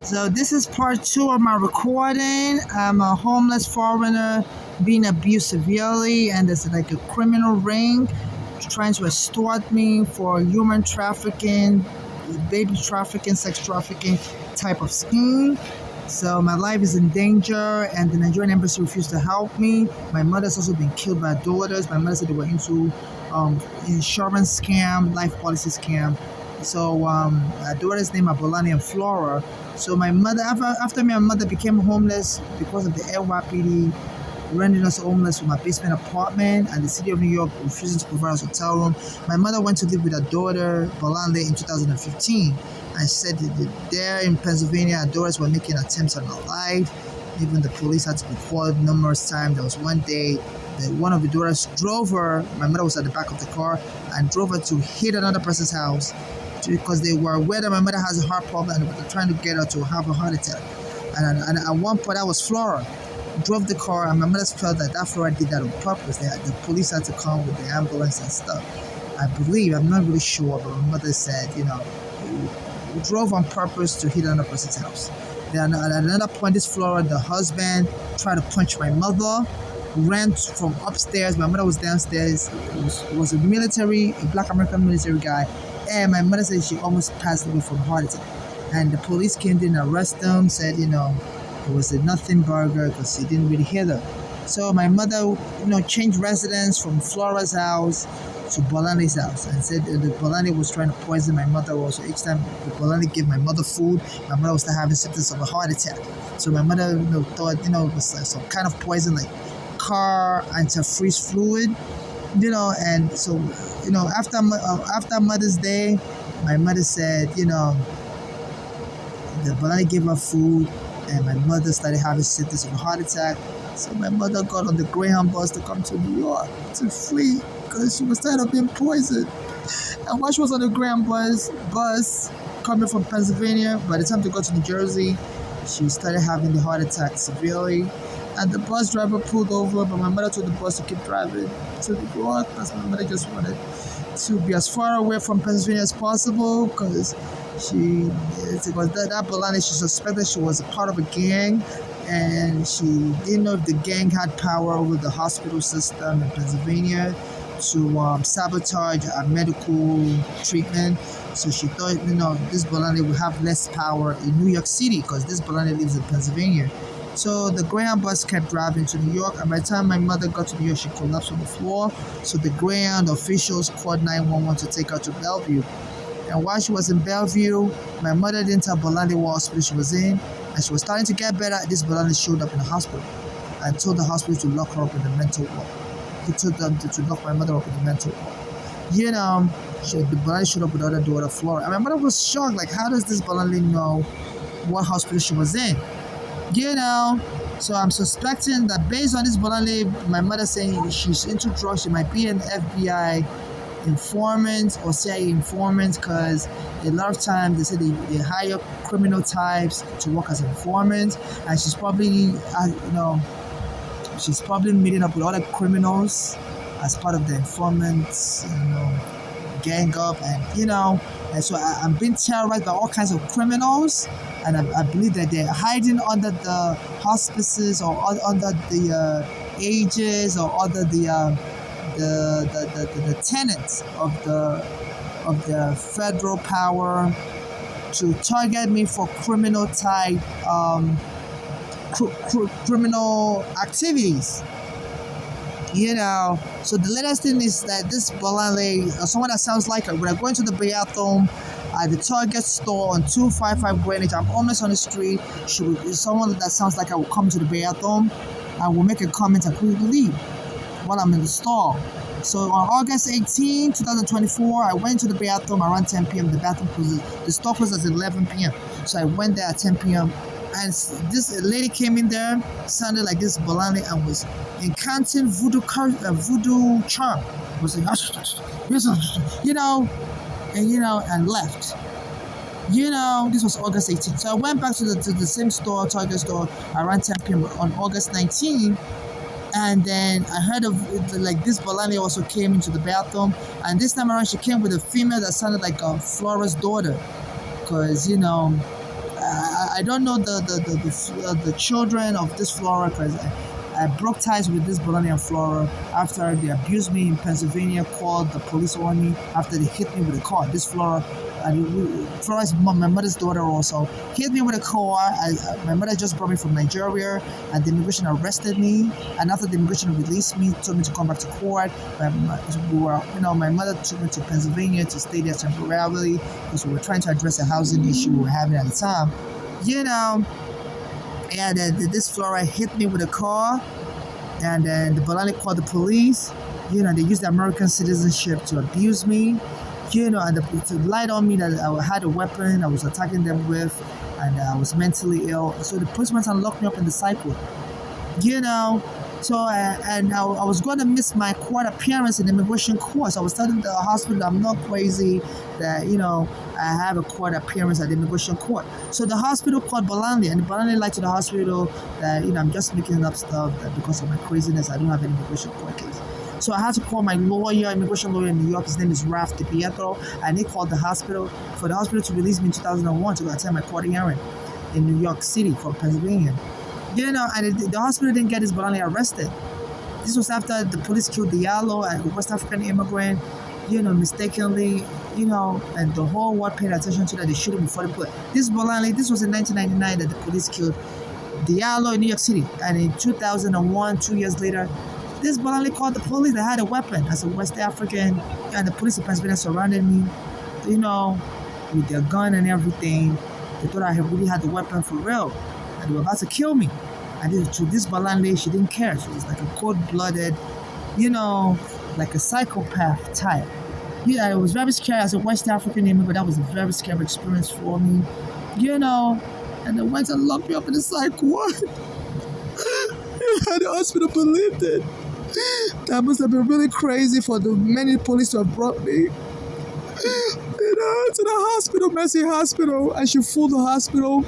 So this is part 2 of my recording. I'm a homeless foreigner being abused severely, and there's like a criminal ring trying to extort me for human trafficking, baby trafficking, sex trafficking type of scheme. So my life is in danger, and the Nigerian embassy refused to help me. My mother's also been killed by daughters. My mother said they were into insurance scam, life policy scam. So my daughter's name are Bolani and Flora. So my mother, after my mother became homeless because of the NYPD rendering us homeless with my basement apartment and the city of New York refusing to provide us a hotel room, my mother went to live with her daughter Bolande in 2015. And she said that there in Pennsylvania, her daughters were making attempts on her life. Even the police had to be called numerous times. There was one day that one of the daughters drove her, my mother was at the back of the car, and drove her to hit another person's house because they were aware that my mother has a heart problem and they were trying to get her to have a heart attack. And at one point, that was Flora. Drove the car, and my mother felt that Flora did that on purpose. The police had to come with the ambulance and stuff. I believe, I'm not really sure, but my mother said, we drove on purpose to hit another person's house. Then at another point, this Flora, the husband, tried to punch my mother, ran from upstairs. My mother was downstairs. It was a black American military guy. And my mother said she almost passed away from a heart attack. And the police came in and arrested him, said, it was a nothing burger because he didn't really hear them. So my mother, changed residence from Flora's house to Bolande's house and said that the Bolande was trying to poison my mother also. Each time the Bolande gave my mother food, my mother was still having symptoms of a heart attack. So my mother thought, it was like some kind of poison like car antifreeze fluid, and so, after Mother's Day, my mother said, the Bolande gave her food, and my mother started having symptoms of a heart attack. So my mother got on the Greyhound bus to come to New York to flee because she was tired of being poisoned. And while she was on the Greyhound bus coming from Pennsylvania, by the time they got to New Jersey, she started having the heart attack severely. And the bus driver pulled over, but my mother told the bus to keep driving to New York because my mother just wanted to be as far away from Pennsylvania as possible because that Bolani, she suspected she was a part of a gang, and she didn't know if the gang had power over the hospital system in Pennsylvania to sabotage our medical treatment. So she thought, this Bolani would have less power in New York City because this Bolani lives in Pennsylvania. So the Greyhound bus kept driving to New York, and by the time my mother got to New York, she collapsed on the floor. So the Greyhound officials called 911 to take her to Bellevue. And while she was in Bellevue, my mother didn't tell Bolande what hospital she was in, and she was starting to get better. This Bolande showed up in the hospital and told the hospital to lock her up in the mental ward. He told them to lock my mother up in the mental ward. The Bolande showed up with the other daughter, Flora. And my mother was shocked, like, how does this Bolande know what hospital she was in? So I'm suspecting that based on this Bolande, my mother saying she's into drugs, she might be an FBI informant or CIA informant because a lot of times they say they hire criminal types to work as informants, and she's probably meeting up with other criminals as part of the informants, gang up, and so I'm being terrorized by all kinds of criminals, and I believe that they're hiding under the hospices or under the ages or under the tenets of the federal power to target me for criminal type criminal activities. So the latest thing is that this Bolande, someone that sounds like her, when I go into the bathroom at the Target store on 255 Greenwich, I'm almost on the street. Someone that sounds like I will come to the bathroom and will make a comment and quickly leave while I'm in the store. So on August 18, 2024, I went to the bathroom around 10 p.m. The store closes at 11 p.m. So I went there at 10 p.m. And this lady came in there, sounded like this Bolande, and was incanting voodoo charm. Was like, and left. This was August 18th. So I went back to the same store, Target store, around 10 p.m. on August 19th. And then I heard of this Bolande also came into the bathroom, and this time around she came with a female that sounded like Flora's daughter, because I don't know the children of this Flora because I broke ties with this Bologna and Flora after they abused me in Pennsylvania, called the police on me after they hit me with a car. This Flora, Flora's mom, my mother's daughter also, hit me with a car. My mother just brought me from Nigeria, and the immigration arrested me. And after the immigration released me, told me to come back to court. My mother took me to Pennsylvania to stay there temporarily because we were trying to address a housing issue we were having at the time. You know, and this Flora hit me with a car, and then the Bolani called the police. They used the American citizenship to abuse me, and to lie on me that I had a weapon I was attacking them with, and I was mentally ill. So the police went and locked me up in the psych ward. So I was going to miss my court appearance in the immigration court. So I was telling the hospital I'm not crazy, that I have a court appearance at the immigration court. So the hospital called Bolandi, and Bolandi lied to the hospital that I'm just making up stuff, that because of my craziness I don't have an immigration court case. So I had to call my lawyer, immigration lawyer in New York. His name is Ralph DiPietro, and he called the hospital for the hospital to release me in 2001 to attend my court hearing in New York City from Pennsylvania. And the hospital didn't get this Bolani arrested. This was after the police killed Diallo, a West African immigrant, mistakenly, and the whole world paid attention to that. They shot him before the police. This Bolani, this was in 1999 that the police killed Diallo in New York City. And in 2001, 2 years later, this Bolani called the police. They had a weapon as a West African, and the police in Pennsylvania surrounded me, with their gun and everything. They thought I really had the weapon for real. They were about to kill me. And to this Balande, she didn't care. She was like a cold-blooded, like a psychopath type. It was very scary as a West African immigrant. That was a very scary experience for me. And they went and locked me up in the psych ward. And the hospital believed it. That must have been really crazy for the many police to have brought me, to the hospital, Mercy Hospital. And she fooled the hospital.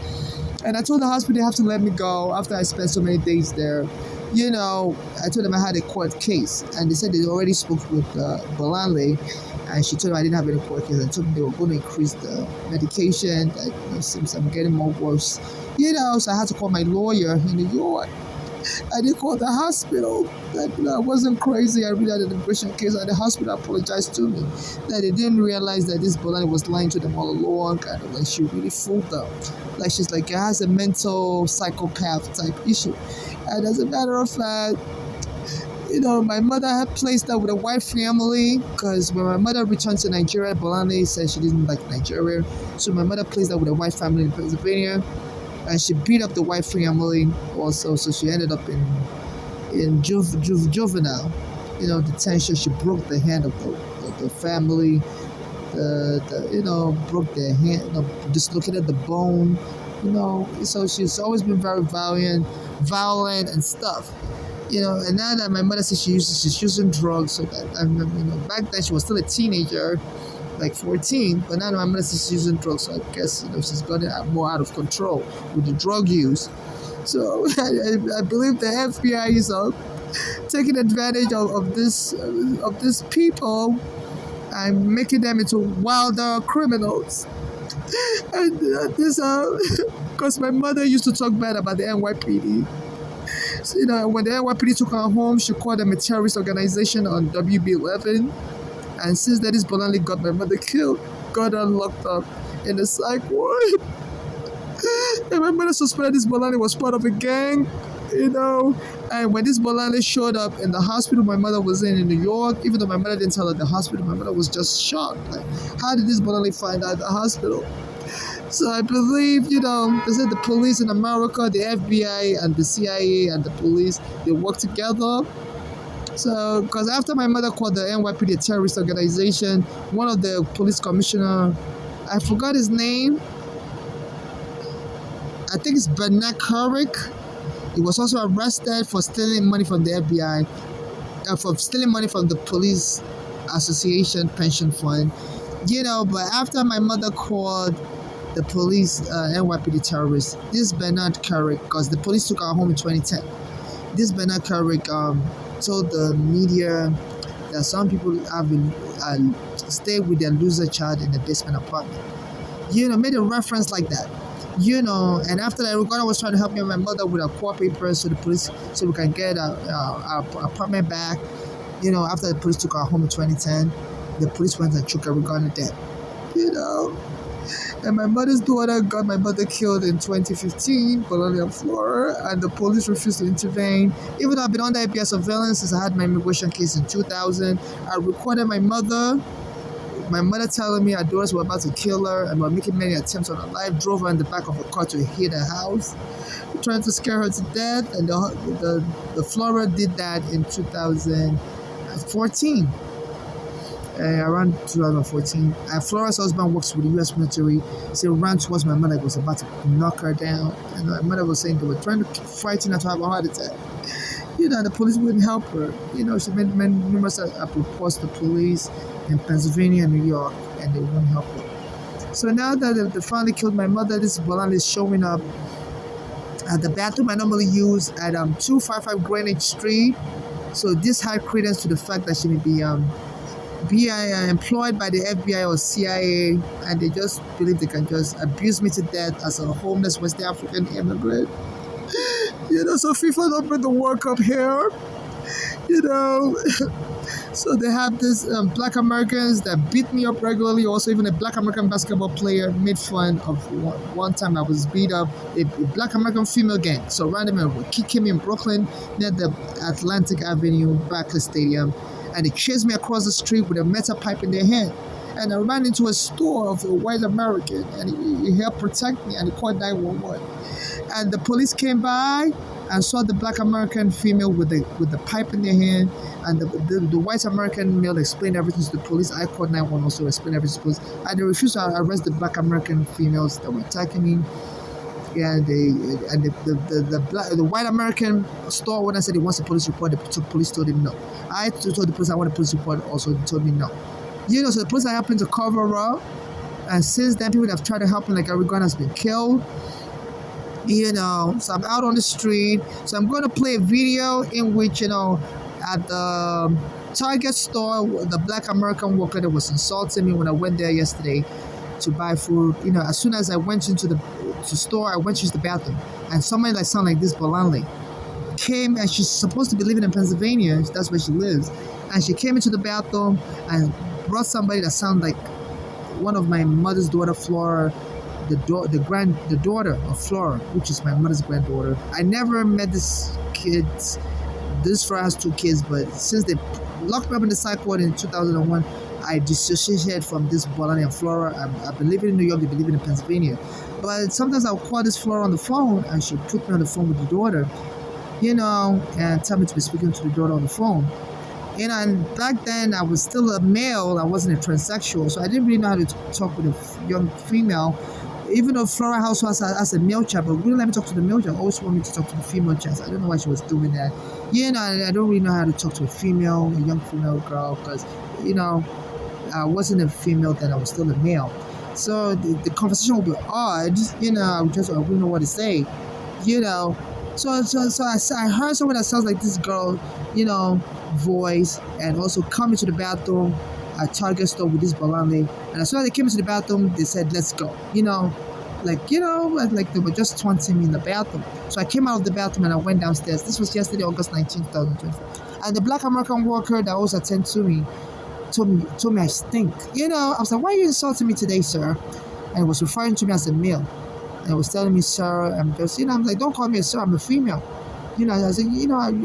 And I told the hospital they have to let me go after I spent so many days there. I told them I had a court case. And they said they already spoke with Bolanle. And she told them I didn't have any court case. And told them they were going to increase the medication. That seems I'm getting more worse. So I had to call my lawyer in New York. I did call the hospital. That I wasn't crazy. I really had an immigration case, and the hospital apologized to me that they didn't realize that this Bolani was lying to them all along, and like she really fooled them. Like she's like, it has a mental psychopath type issue. And as a matter of fact, my mother had placed her with a white family because when my mother returned to Nigeria, Bolani said she didn't like Nigeria, so my mother placed her with a white family in Pennsylvania. And she beat up the white family also, so she ended up in juvenile, detention. She broke the hand of the family, broke their hand, dislocated the bone, So she's always been very violent and stuff, And now that my mother says she's using drugs, so that back then she was still a teenager, like 14, but now my mother is using drugs, so I guess she's gotten more out of control with the drug use. So I believe the FBI is taking advantage of these people and making them into wilder criminals. And this because my mother used to talk bad about the NYPD. So, when the NYPD took her home, she called them a terrorist organization on WB11. And since that, this Bolani got my mother killed, got her locked up in the psych ward. And my mother suspected this Bolani was part of a gang, And when this Bolani showed up in the hospital my mother was in New York, even though my mother didn't tell her the hospital, my mother was just shocked. Like, how did this Bolani find out the hospital? So I believe, they said the police in America, the FBI and the CIA and the police, they work together. So, because after my mother called the NYPD a terrorist organization, one of the police commissioner, I forgot his name, I think it's Bernard Carrick. He was also arrested for stealing money from the FBI, for stealing money from the police association pension fund. But after my mother called the police NYPD terrorists, this Bernard Carrick, because the police took her home in 2010, this Bernard Carrick told the media that some people have been stay with their loser child in the basement apartment. Made a reference like that. And after that, God was trying to help me and my mother with our court papers so the police, so we can get our apartment back. After the police took our home in 2010, the police went and took Regina dead. You know, and my mother's daughter got my mother killed in 2015, Bologna, Florida, and the police refused to intervene. Even though I've been under FBI surveillance since I had my immigration case in 2000, I recorded my mother telling me her daughters were about to kill her and were making many attempts on her life, drove her in the back of a car to hit her house, trying to scare her to death, and the Florida did that in 2014. Around 2014, Flora's husband works with the U.S. military, so ran towards my mother, was about to knock her down, and my mother was saying they were trying to frighten her to have a heart attack. The police wouldn't help her. She made numerous reports to police in Pennsylvania and New York, and they wouldn't help her. So now that they finally killed my mother, this Bolan is showing up at the bathroom I normally use at 255 Greenwich Street. So this had credence to the fact that she may be employed by the FBI or CIA, and they just believe they can just abuse me to death as a homeless West African immigrant. So FIFA don't bring the World Cup here. So they have this black Americans that beat me up regularly. Also, even a black American basketball player made fun of one time I was beat up. A black American female gang surrounded me and kicking me in Brooklyn near the Atlantic Avenue Barclays Stadium. And they chased me across the street with a metal pipe in their hand. And I ran into a store of a white American, and he helped protect me, and he called 911. And the police came by and saw the black American female with the pipe in their hand, and the white American male explained everything to the police. I called 911 also to explain everything to the police, and they refused to arrest the black American females that were attacking me. And the white American store, when I said he wants a police report, the police told him no. I told the police I want a police report, also they told me no. So the police are helping to cover her up, and since then people that have tried to help him, like Regina has been killed. So I'm out on the street. So I'm going to play a video in which, at the Target store, the black American worker that was insulting me when I went there yesterday to buy food, as soon as I went into the store, I went to use the bathroom, and somebody that sounded like this Bolanle came, and she's supposed to be living in Pennsylvania, that's where she lives, and she came into the bathroom and brought somebody that sounded like one of my mother's daughter, Flora, the daughter of Flora, which is my mother's granddaughter. I never met this kid. This Flora has 2 kids, but since they locked me up in the psych ward in 2001, I dissociated from this Bolan and Flora. I've been living in New York, they've been living in Pennsylvania. But sometimes I'll call this Flora on the phone, and she'll put me on the phone with the daughter, and tell me to be speaking to the daughter on the phone. And back then I was still a male, I wasn't a transsexual, so I didn't really know how to talk with a young female. Even though Flora House has a male child, but wouldn't let me talk to the male child, always want me to talk to the female child. I don't know why she was doing that. I don't really know how to talk to a young female girl, because, I wasn't a female then, I was still a male. So the conversation would be odd, I wouldn't know what to say, So I heard someone that sounds like this girl, voice, and also come into the bathroom at Target store with this Bolanle. And as soon as they came into the bathroom, they said, let's go. Like they were just taunting me in the bathroom. So I came out of the bathroom and I went downstairs. This was yesterday, August 19th, 2024. And the black American worker that always attended to me told me I stink. I was like, why are you insulting me today, sir? And he was referring to me as a male. And he was telling me, sir, I'm just, I'm like, don't call me a sir, I'm a female. I said,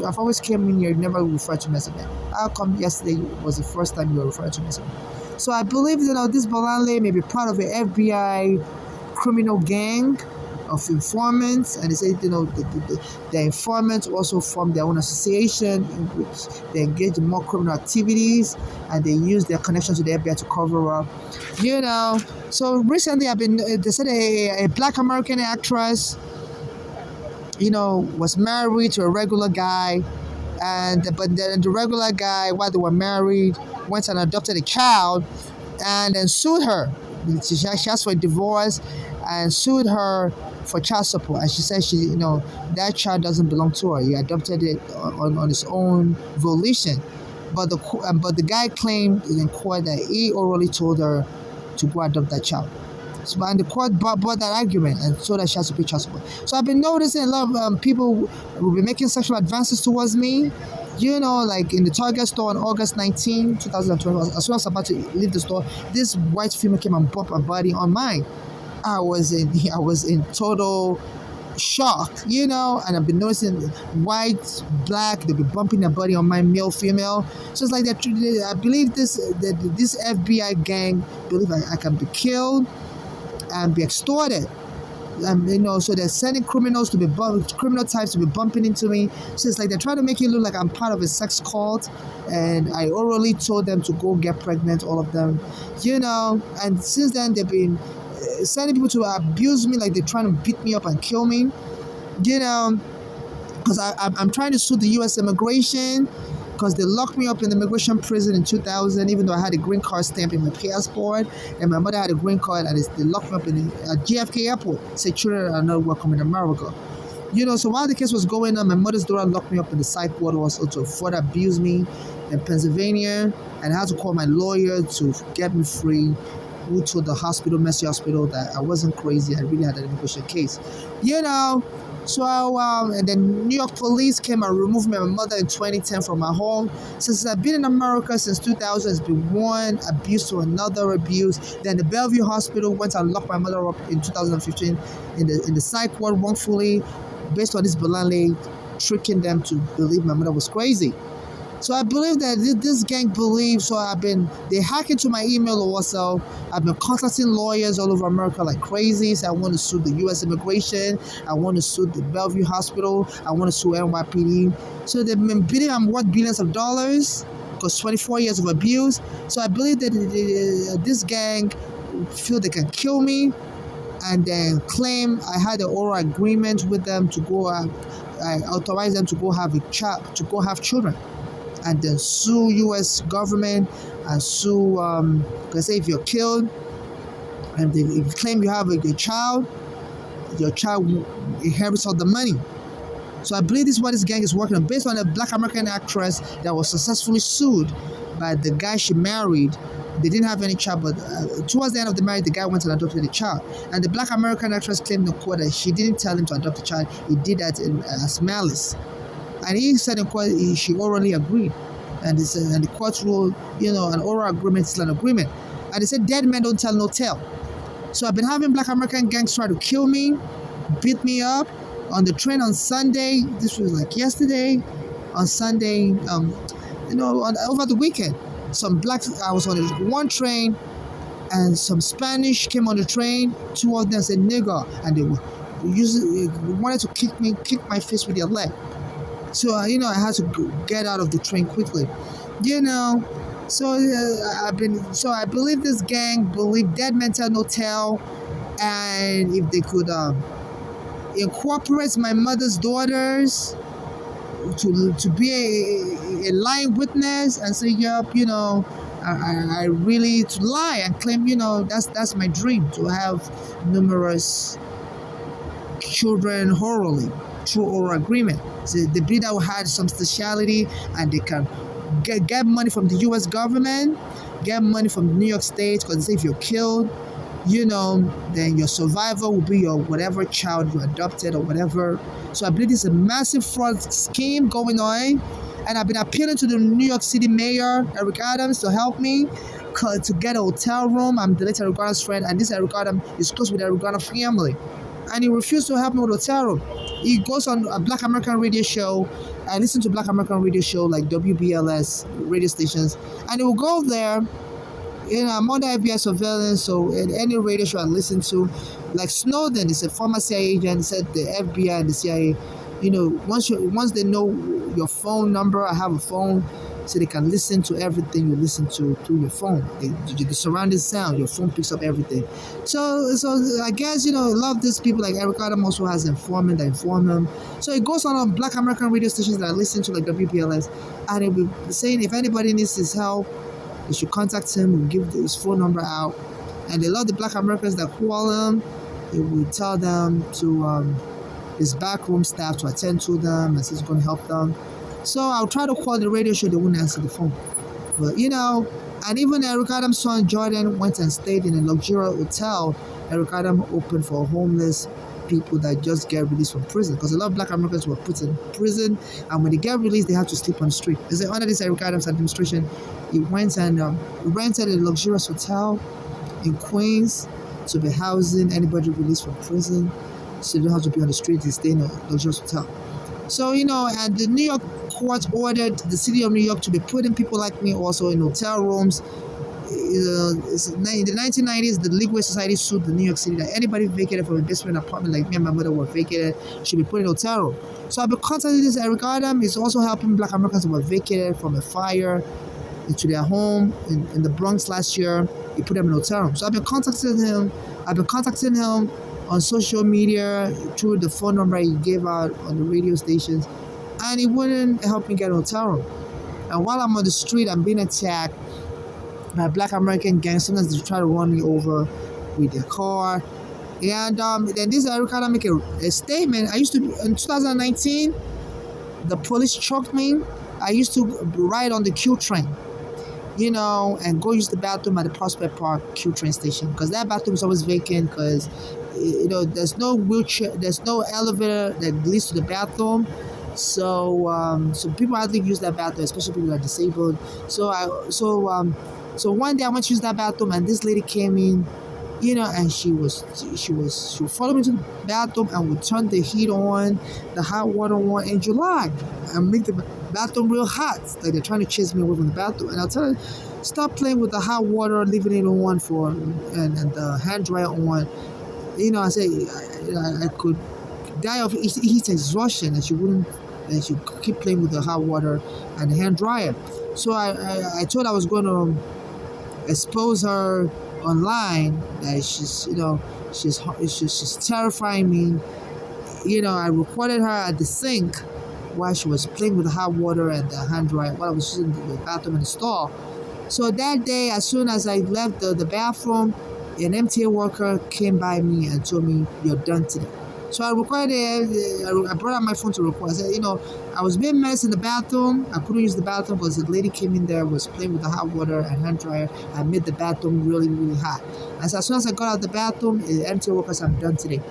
I've always came in here, you never referred to me as a man. How come yesterday was the first time you were referred to me as a man? So I believe, this Bolanle may be part of an FBI criminal gang of informants, and they say, the informants also form their own association in which they engage in more criminal activities, and they use their connection to the FBI to cover up. So recently they said a black American actress, was married to a regular guy, but then the regular guy, while they were married, went and adopted a child, and then sued her. She asked for a divorce and sued her for child support, and she said that child doesn't belong to her. He adopted it on his own volition, but the guy claimed in court that he orally told her to go adopt that child. So, and the court bought that argument and so that she has to pay child support. So I've been noticing a lot of people will be making sexual advances towards me. You know, like in the Target store on August 19, 2020, as soon as I was about to leave the store, this white female came and bumped her body on mine. I was in total shock, you know, and I've been noticing white, black, they'll be bumping their body on my male, female. So it's like that. I believe this FBI gang believe I can be killed and be extorted. You know, so they're sending criminals to be criminal types to be bumping into me. So it's like they're trying to make it look like I'm part of a sex cult, and I orally told them to go get pregnant, all of them, you know. And since then they've been sending people to abuse me, like they're trying to beat me up and kill me, you know, because I'm trying to sue the U.S. immigration because they locked me up in the immigration prison in 2000, even though I had a green card stamp in my passport, and my mother had a green card, and they locked me up in JFK airport, said children are not welcome in America. You know, so while the case was going on, my mother's daughter locked me up in the psych ward also to further abuse me in Pennsylvania, and I had to call my lawyer to get me free, who told the hospital, Mercy Hospital, that I wasn't crazy, I really had an immigration case. You know, so and then New York police came and removed my mother in 2010 from my home. Since I've been in America since 2000, it's been one abuse to another abuse. Then the Bellevue Hospital went and locked my mother up in 2015 in the psych ward wrongfully, based on this bluntly tricking them to believe my mother was crazy. So I believe that this gang believes, so they hack into my email also. I've been contacting lawyers all over America like crazy. So I want to sue the U.S. immigration. I want to sue the Bellevue Hospital. I want to sue NYPD. So they've been bidding I'm worth billions of dollars because 24 years of abuse. So I believe that this gang feel they can kill me and then claim I had an oral agreement with them to go, I authorized them to go have a child, to go have children, and then sue U.S. government and sue, because say if you're killed and if you claim you have a child, your child inherits all the money. So I believe this is what this gang is working on, based on a Black American actress that was successfully sued by the guy she married. They didn't have any child, but towards the end of the marriage, the guy went and adopted a child. And the Black American actress claimed in court that she didn't tell him to adopt a child. He did that as malice. And he said in court she orally agreed. And the court ruled, you know, an oral agreement is an agreement. And they said dead men don't tell no tale. So I've been having Black American gangs try to kill me, beat me up. On the train on Sunday, this was like yesterday, on Sunday, you know, over the weekend, I was on one train, and some Spanish came on the train. Two of them said nigger, and they wanted to kick my face with their leg. So you know, I had to get out of the train quickly, you know. So I believe this gang believe dead men tell no tale, and if they could incorporate my mother's daughters to be a lying witness and say, yep, you know, I really to lie and claim, you know, that's my dream, to have numerous children orally through oral agreement. So the breed that had some speciality, and they can get money from the U.S. government, get money from New York State, because they say if you're killed, you know, then your survivor will be your whatever child you adopted or whatever. So I believe this is a massive fraud scheme going on, and I've been appealing to the New York City Mayor, Eric Adams, to help me to get a hotel room. I'm the late Eric Adams' friend, and this Eric Adams is close with the Eric Adams family, and he refused to help me with a hotel room. He goes on a Black American radio show. I listen to Black American radio show like WBLS radio stations, and he will go there. You know, I'm under FBI surveillance, so in any radio show I listen to, like Snowden is a former CIA agent, he said the FBI and the CIA, you know, once they know your phone number, I have a phone, so they can listen to everything you listen to through your phone. The surrounding sound, your phone picks up everything. So I guess, you know, a lot of these people, like Eric Adams also has an informant that inform him. So it goes on Black American radio stations that I listen to, like WPLS, and it will be saying if anybody needs his help, they should contact him. We'll give his phone number out. And a lot of the Black Americans that call him, he will tell them to his backroom staff to attend to them, and he's going to help them. So I'll try to call the radio show, they wouldn't answer the phone. But, you know, and even Eric Adams' son Jordan went and stayed in a luxurious hotel. Eric Adams opened for homeless people that just get released from prison, because a lot of black Americans were put in prison, and when they get released they have to sleep on the street. Is it under this Eric Adams administration, he went and rented a luxurious hotel in Queens to be housing anybody released from prison, so they don't have to be on the street, they stay in a luxurious hotel. So, and the New York court ordered the city of New York to be putting people like me also in hotel rooms. In the 1990s, the Legal Aid Society sued the New York City that anybody vacated from a basement apartment like me and my mother were vacated should be put in a hotel room. So I've been contacting this Eric Adams. He's also helping black Americans who were vacated from a fire into their home in the Bronx last year. He put them in a hotel room. So I've been contacting him. On social media through the phone number he gave out on the radio stations, and he wouldn't help me get a hotel room. And while I'm on the street, I'm being attacked by black American gangs. Sometimes they try to run me over with their car. And then this Eric Adams make a statement. In 2019, the police choked me. I used to ride on the Q train, and go use the bathroom at the Prospect Park Q train station, because that bathroom is always vacant, because there's no wheelchair, there's no elevator that leads to the bathroom. So people hardly use that bathroom, especially people that are disabled. So one day I went to use that bathroom, and this lady came in, and she would follow me to the bathroom and would turn the heat on, the hot water on in July, and make the bathroom real hot. Like they're trying to chase me away from the bathroom. And I'll tell her, stop playing with the hot water, leaving it on and the hand dryer on. I say I could die of heat exhaustion, and she wouldn't, and she keep playing with the hot water and the hand dryer. So I thought I was going to expose her online, that she's terrifying me. I recorded her at the sink while she was playing with the hot water and the hand dryer while I was using the bathroom in the stall. So that day, as soon as I left the bathroom, an MTA worker came by me and told me, "You're done today." So I recorded it. I brought out my phone to record. I said, I was being messed in the bathroom. I couldn't use the bathroom because the lady came in there, was playing with the hot water and hand dryer. I made the bathroom really, really hot. And so as soon as I got out of the bathroom, the MTA worker said, "I'm done today."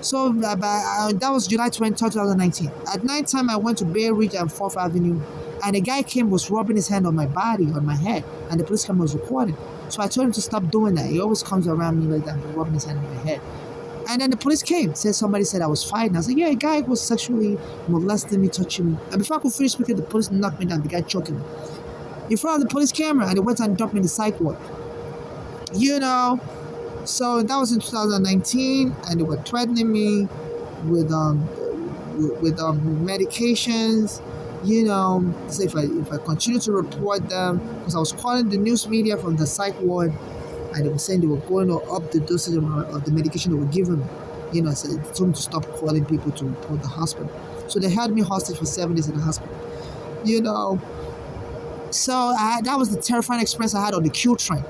So that was July 23rd, 2019. At nighttime, I went to Bay Ridge and 4th Avenue, and a guy was rubbing his hand on my body, on my head, and the police camera was recording. So I told him to stop doing that. He always comes around me like that, rubbing his hand on my head. And then the police came, somebody said I was fighting. I said, yeah, a guy was sexually molesting me, touching me. And before I could finish speaking, the police knocked me down, the guy choking me in front of the police camera, and they went and dumped me in the psych ward. So that was in 2019, and they were threatening me with medications. Say if I continue to report them, because I was calling the news media from the psych ward, and they were saying they were going to up the dosage of the medication they were giving me. So they told me to stop calling people to report the hospital. So they held me hostage for 7 days in the hospital. So that was the terrifying experience I had on the Q train.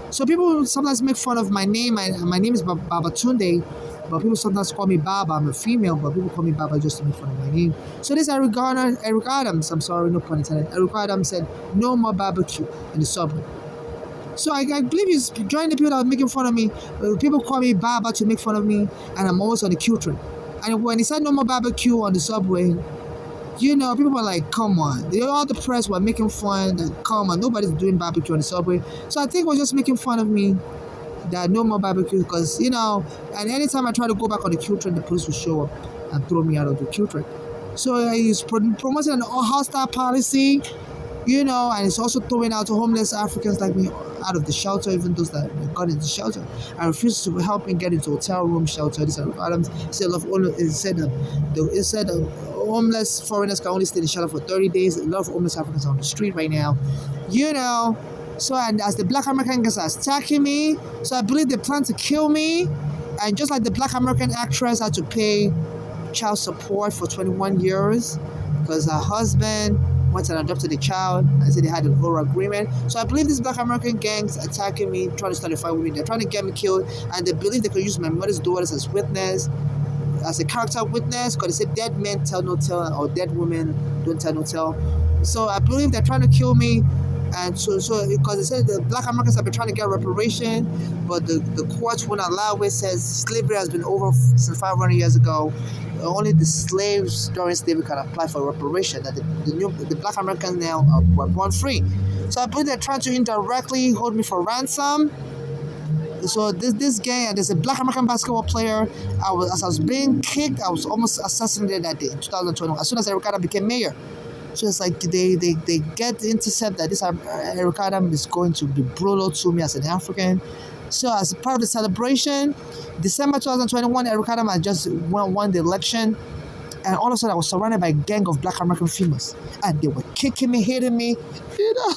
So people sometimes make fun of my name. My name is Babatunde, but people sometimes call me Baba. I'm a female, but people call me Baba just to make fun of my name. So this Eric Adams, I'm sorry, no pun intended. Eric Adams said, "No more barbecue in the subway." So I believe he's joining the people that are making fun of me. People call me Baba to make fun of me, and I'm always on the Q train. And when he said no more barbecue on the subway, people were like, come on. All the press were making fun, that come on, nobody's doing barbecue on the subway. So I think it was just making fun of me, that no more barbecue, because, and anytime I try to go back on the Q train, the police will show up and throw me out of the Q train. So he's promoting an hostile policy, and it's also throwing out homeless Africans like me out of the shelter, even those that got into the shelter. I refused to help me get into hotel room shelter. This Adams said homeless foreigners can only stay in the shelter for 30 days. A lot of homeless Africans are on the street right now. So, and as the black American guys are attacking me, so I believe they plan to kill me. And just like the black American actress had to pay child support for 21 years because her husband went and adopted a child and said they had an oral agreement. So I believe these black American gangs attacking me, trying to start a fight with me. They're trying to get me killed, and they believe they could use my mother's daughters as witness, as a character witness, because they say dead men tell no tale, or dead women don't tell no tale. So I believe they're trying to kill me, And so because they said the black Americans have been trying to get reparation, but the courts won't allow it. Says slavery has been over since 500 years ago. Only the slaves during slavery can apply for reparation. That the black Americans now were born free. So I believe they're trying to indirectly hold me for ransom. So this game, there's a black American basketball player. As I was being kicked, I was almost assassinated that day in 2021. As soon as Eric Adams became mayor. So it's like they get the intercept that this Eric Adams is going to be brutal to me as an African. So as part of the celebration, December 2021, Eric Adams had just won the election. And all of a sudden, I was surrounded by a gang of black American females. And they were kicking me, hitting me, you know.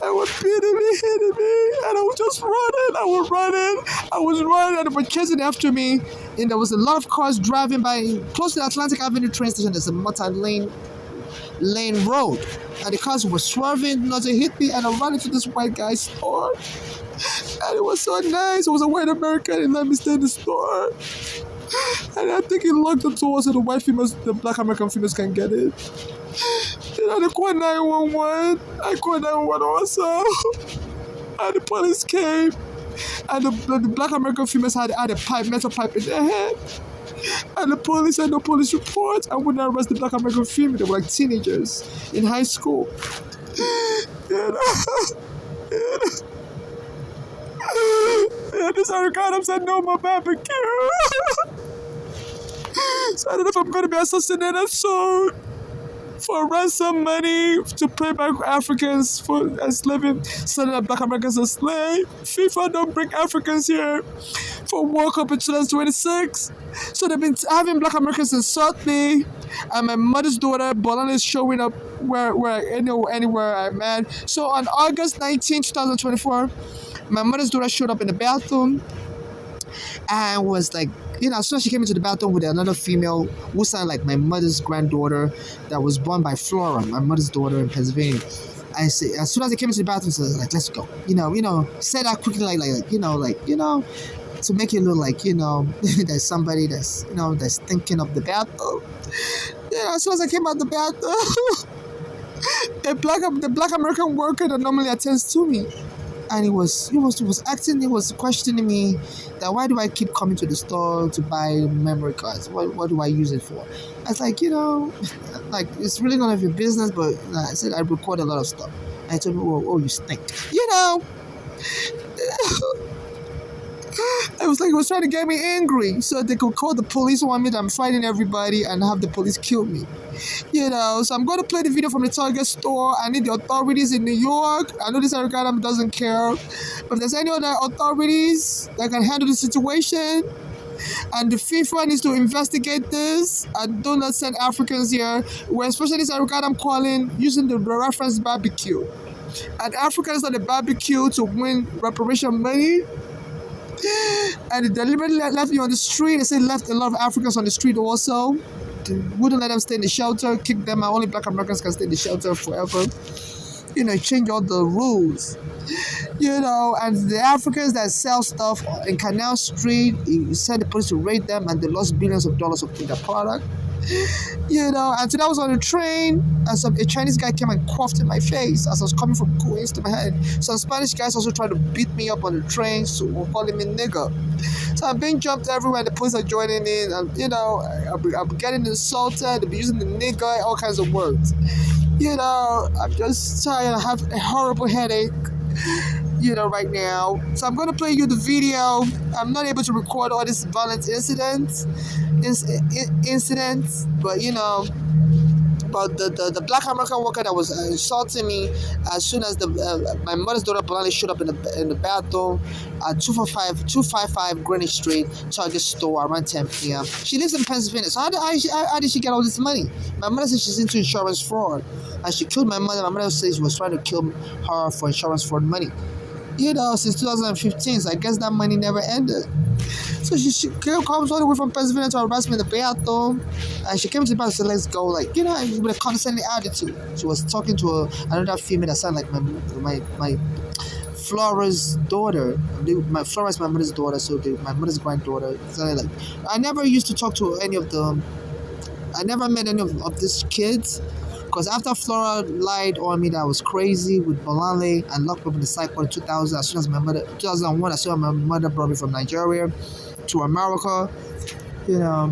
They were beating me, hitting me. And I was just running. I was running, and they were chasing after me. And there was a lot of cars driving by. Close to the Atlantic Avenue train station, there's a multi-lane road. And the cars were swerving not to hit me. And I ran into this white guy's store. And it was so nice. It was a white American and let me stay in the store. And I think he locked the door so the white females, the black American females can get it. And I called 911. I called 911 also. And the police came. And the black American females had a metal pipe in their head. And the police had no police report. I wouldn't arrest the black American female. They were like teenagers in high school. And this Eric Adams said no more barbecue. So I don't know if I'm going to be assassinated soon for ransom money to pay back Africans for enslaving, selling black Americans as slaves. FIFA don't bring Africans here for World Cup in 2026. So they've been having black Americans insult me. And my mother's daughter, Bolana, is showing up anywhere I'm at. So on August 19, 2024, my mother's daughter showed up in the bathroom and was like, as soon as she came into the bathroom with another female who sounded like my mother's granddaughter that was born by Flora, my mother's daughter in Pennsylvania. I say, as soon as they came into the bathroom, so I was like, let's go. Say that quickly, to make it look like, there's somebody that's, that's thinking of the bathroom. As soon as I came out the bathroom, the black American worker that normally attends to me, and he was questioning me that why do I keep coming to the store to buy memory cards? What do I use it for? I was like, like it's really none of your business, but I said I record a lot of stuff. And he told me, oh, you stink. It was like he was trying to get me angry so they could call the police on me that I'm fighting everybody and have the police kill me. So I'm going to play the video from the Target store. I need the authorities in New York. I know this Eric Adams doesn't care, but if there's any other authorities that can handle the situation, and the FIFA needs to investigate this and don't let send Africans here, where especially this Eric Adams calling using the reference barbecue. And Africa is not a barbecue to win reparation money. And they deliberately left me on the street. They said left a lot of Africans on the street also. They wouldn't let them stay in the shelter, kick them out. Only black Americans can stay in the shelter forever. Change all the rules. And the Africans that sell stuff in Canal Street, you send the police to raid them and they lost billions of dollars of their product. And today I was on a train and a Chinese guy came and coughed in my face as I was coming from Queens to my head. Some Spanish guys also tried to beat me up on the train, so we're calling me nigger. So I'm being jumped everywhere, the police are joining in, and I'm getting insulted, they'll be using the nigger, all kinds of words. I'm just tired, I have a horrible headache. Right now. So I'm going to play you the video. I'm not able to record all these violent incidents, but but the black American worker that was insulting me as soon as my mother's daughter Bolani showed up in the bathroom at 255 Greenwich Street, Target store around 10 p.m. She lives in Pennsylvania. So how did she get all this money? My mother says she's into insurance fraud, and she killed my mother. My mother says she was trying to kill her for insurance fraud money. Since 2015, so I guess that money never ended. So she comes all the way from Pennsylvania to harass me in the bathroom, and she came to the bathroom and said, let's go, with a condescending attitude. She was talking to another female that sounded like my Flora's daughter. Flora's my mother's daughter, so my mother's granddaughter. I never used to talk to any of them. I never met any of these kids. Because after Flora lied on me that I was crazy with Bolale and locked me up in the psych ward in 2000, as soon as my mother, 2001, as soon as my mother brought me from Nigeria to America, you know.